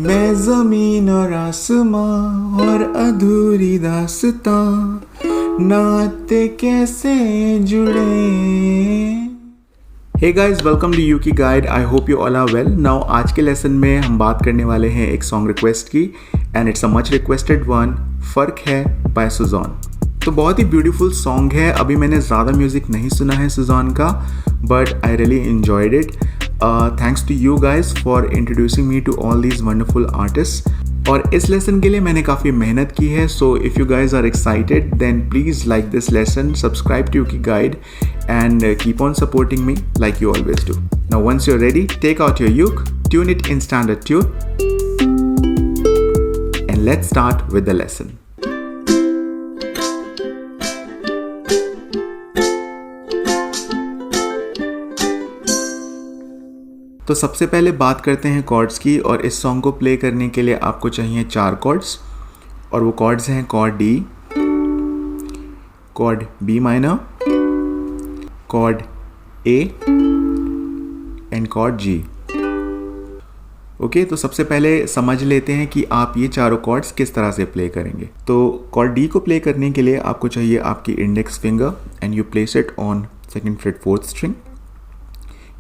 मैं ज़मीन और आसमां और अधूरी दास्तां नाते कैसे जुड़े। Hey guys, welcome to Yuki guide. I hope you all are well. Now आज के लेसन में हम बात करने वाले हैं एक सॉन्ग रिक्वेस्ट की, and it's a much requested one, फ़र्क है बाय सुज़ान। तो बहुत ही ब्यूटीफुल सॉन्ग है। अभी मैंने ज़्यादा म्यूज़िक नहीं सुना है सुज़ान का, but I really enjoyed it. Thanks to you guys for introducing me to all these wonderful artist. और इस लेसन के लिए मैंने काफ़ी मेहनत की है। So if you guys are excited then please like this lesson, subscribe to Yuki guide and keep on supporting me like you always do. Now once you're ready, take out your uke, tune it in standard tune, and let's start with the lesson. तो सबसे पहले बात करते हैं chords की, और इस song को प्ले करने के लिए आपको चाहिए 4 कॉर्ड्स, और वो कॉर्ड्स हैं chord D, chord B minor, chord A and chord G. Okay, तो सबसे पहले समझ लेते हैं कि आप ये चारों कॉर्ड्स किस तरह से प्ले करेंगे। तो कॉर्ड डी को प्ले करने के लिए आपको चाहिए आपकी index finger, and you place it on second freight 4th string,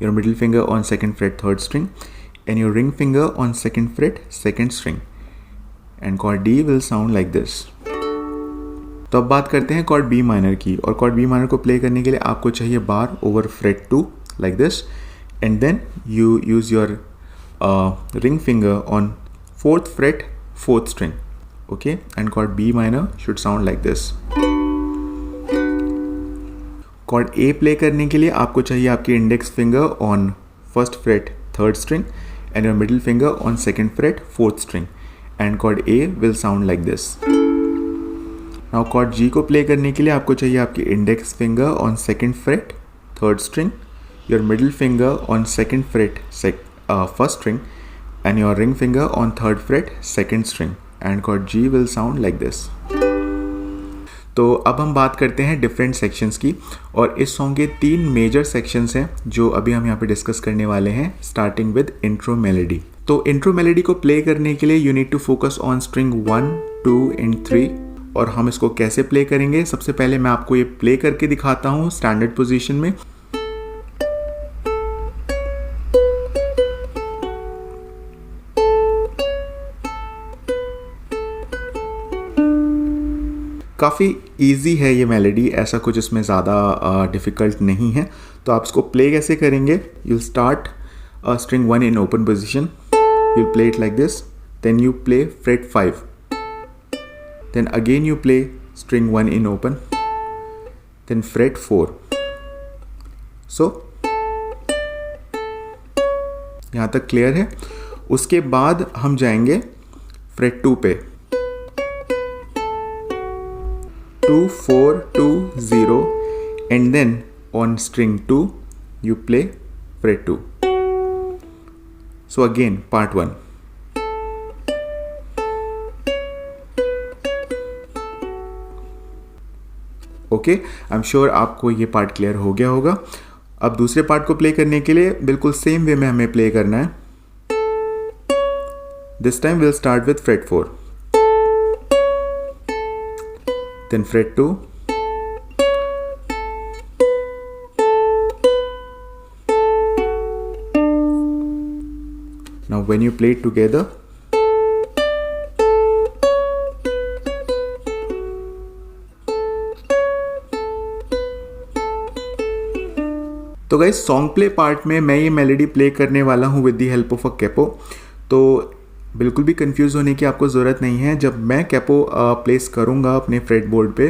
your middle finger on second freight 3rd string, and your ring finger on second freight 2nd string, and cord D will sound like this. तो अब बात करते हैं cord B minor की, और chord B minor को play करने के लिए आपको चाहिए bar over fret 2 like this, and then you use your ring finger on 4th fret 4th string. Okay, and chord B minor should sound like this. Chord A play करने के लिए आपको चाहिए आपकी index finger on 1st fret 3rd string, and your middle finger on 2nd fret 4th string, and chord A will sound like this. Now chord G को play करने के लिए आपको चाहिए आपकी index finger on 2nd fret 3rd string, your middle finger on 2nd fret 1st string, and your ring finger on 3rd fret 2nd string, and chord G will sound like this. तो अब हम बात करते हैं different sections की, और इस song के 3 मेजर सेक्शंस हैं जो अभी हम यहाँ पे डिस्कस करने वाले हैं, स्टार्टिंग विद इंट्रो मेलोडी। तो इंट्रो मेलोडी को प्ले करने के लिए you need to focus on string 1, 2 and 3। और हम इसको कैसे प्ले करेंगे, सबसे पहले मैं आपको ये प्ले करके दिखाता हूँ स्टैंडर्ड पोजीशन में। काफ़ी इजी है ये मेलोडी, ऐसा कुछ इसमें ज़्यादा डिफ़िकल्ट नहीं है। तो आप इसको प्ले कैसे करेंगे, you'll start string 1 in open position, you'll play it like this, then you play fret 5, then again you play string 1 in open, then fret 4. So यहाँ तक क्लियर है। उसके बाद हम जाएंगे फ्रेट 2 पे, 2 4 2 0, and then on string 2 you play fret 2. So again part 1. Okay, I am sure आपको ये पार्ट क्लियर हो गया होगा। अब दूसरे पार्ट को प्ले करने के लिए बिल्कुल सेम वे में हमें प्ले करना है। This time will start with fret 4, then fret 2, now when you play it together, तो गाइस सॉन्ग प्ले पार्ट में मैं ये मेलोडी प्ले करने वाला हूँ with the help of a capo. तो बिल्कुल भी कंफ्यूज होने की आपको ज़रूरत नहीं है। जब मैं कैपो प्लेस करूँगा अपने फ्रेट बोर्ड पे,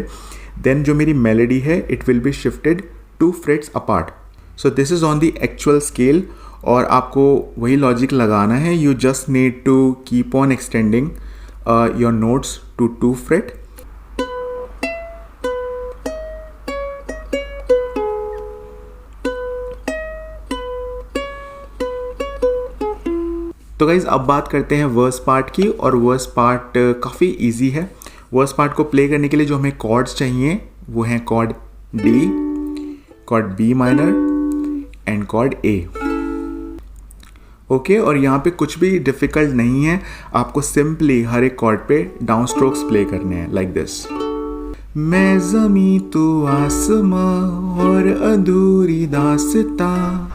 देन जो मेरी मेलोडी है it will be shifted 2 frets apart. So this is on the actual scale, और आपको वही लॉजिक लगाना है। You just need to keep on extending your notes to 2 fret. तो गाइज़ अब बात करते हैं वर्स पार्ट की, और वर्स पार्ट काफ़ी इजी है। वर्स पार्ट को प्ले करने के लिए जो हमें कॉर्ड्स चाहिए वो हैं chord D, chord B minor and chord A. Okay और यहाँ पे कुछ भी डिफ़िकल्ट नहीं है, आपको सिंपली हर एक कॉर्ड पे डाउन स्ट्रोक्स प्ले करने हैं लाइक दिस। मैं ज़मीं तू आसमां और अधूरी दास्तां,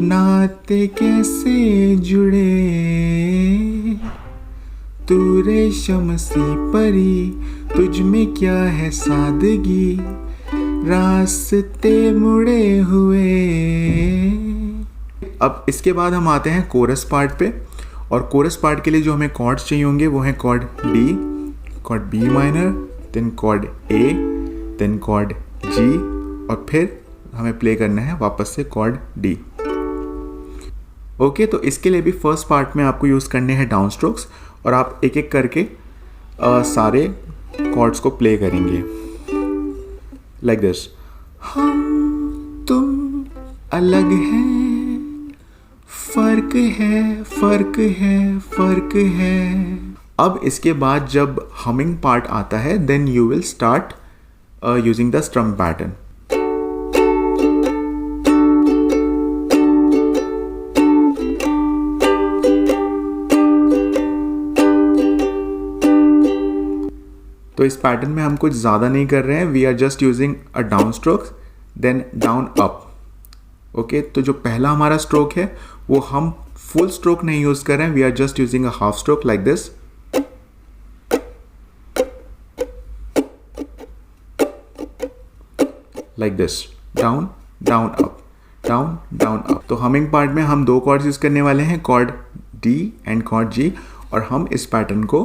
नाते कैसे जुड़े, तू रेशम सी परी, तुझ में क्या है सादगी, रास्ते मुड़े हुए। अब इसके बाद हम आते हैं कोरस पार्ट पे, और कोरस पार्ट के लिए जो हमें कॉर्ड्स चाहिए होंगे वो हैं chord D, chord B minor, then chord A, then chord G, और फिर हमें प्ले करना है वापस से कॉर्ड डी। ओके तो इसके लिए भी फर्स्ट पार्ट में आपको यूज़ करने हैं डाउन स्ट्रोक्स, और आप एक एक करके सारे कॉर्ड्स को प्ले करेंगे लाइक दिस। हम तुम अलग हैं, फर्क है फर्क है फर्क है। अब इसके बाद जब हमिंग पार्ट आता है then you will start using the strum pattern. तो इस पैटर्न में हम कुछ ज़्यादा नहीं कर रहे हैं, we are just using a down stroke then down up. Okay तो जो पहला हमारा स्ट्रोक है वो हम फुल स्ट्रोक नहीं यूज़ कर रहे हैं, we are just using a half stroke like this. Like this, down down up, down down up. तो हमिंग पार्ट में हम दो कॉर्ड्स यूज़ करने वाले हैं, chord D and chord G, और हम इस पैटर्न को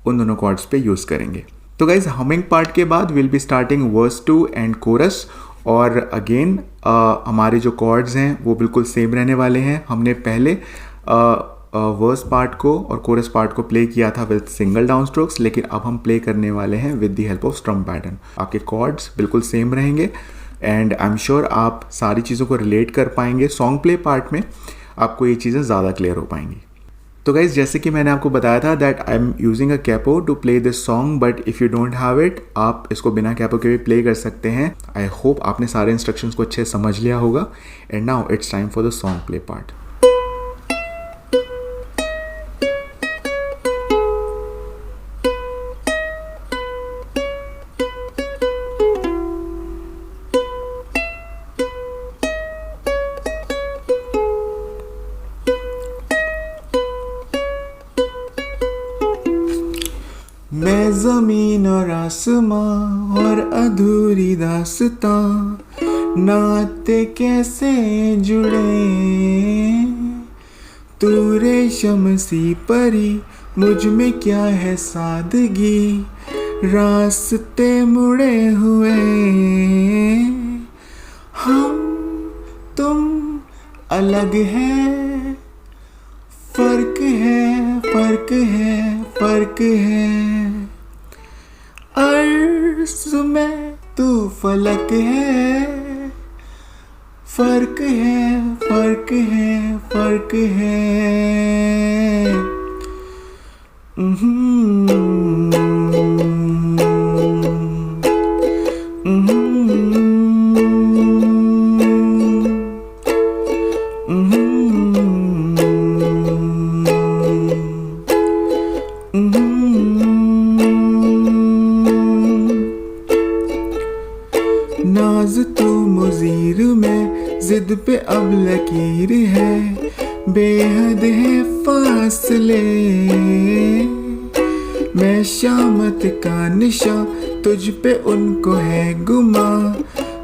उन दोनों कॉर्ड्स पे यूज़ करेंगे। तो गाइज हमिंग पार्ट के बाद will be starting verse 2 and chorus, और अगेन हमारे जो कॉर्ड्स हैं वो बिल्कुल सेम रहने वाले हैं। हमने पहले वर्स पार्ट को और कोरस पार्ट को प्ले किया था विद सिंगल डाउन स्ट्रोक्स, लेकिन अब हम प्ले करने वाले हैं with the help of स्ट्रम pattern. आपके कॉर्ड्स बिल्कुल सेम रहेंगे एंड आई एम श्योर आप सारी चीज़ों को रिलेट कर पाएंगे। सॉन्ग प्ले पार्ट में आपको ये चीज़ें ज़्यादा क्लियर हो पाएंगी। तो गाइज जैसे कि मैंने आपको बताया था that I am using a capo to play this song, but if you don't have it आप इसको बिना कैपो के भी प्ले कर सकते हैं। आई होप आपने सारे इंस्ट्रक्शंस को अच्छे से समझ लिया होगा। And now it's time for the song play part. मैं ज़मीन और आसमां और अधूरी दास्तां, नाते कैसे जुड़े, तू रेशम सी परी, मुझ में क्या है सादगी, रास्ते मुड़े हुए। हम तुम अलग हैं, फर्क है फर्क है फर्क है। अर्ज़ में तू फलक है, फर्क है फर्क है फर्क है। नाज तू मुजीर में, जिद पे अब लकीर है, बेहद है फासले। मैं शामत का निशा, तुझ पे उनको है गुमा,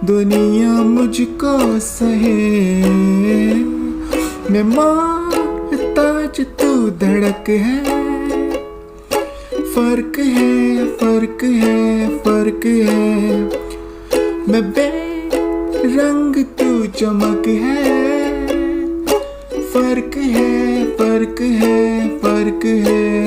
दुनिया मुझको सहे। मैं मोहताज तू धड़क है, फर्क है फर्क है फर्क है। मैं बेरंग तू चमक है, फर्क है फर्क है फर्क है।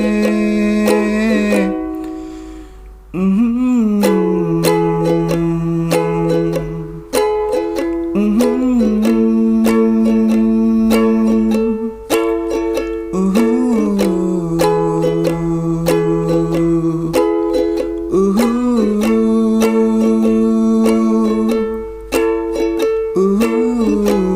Ooh.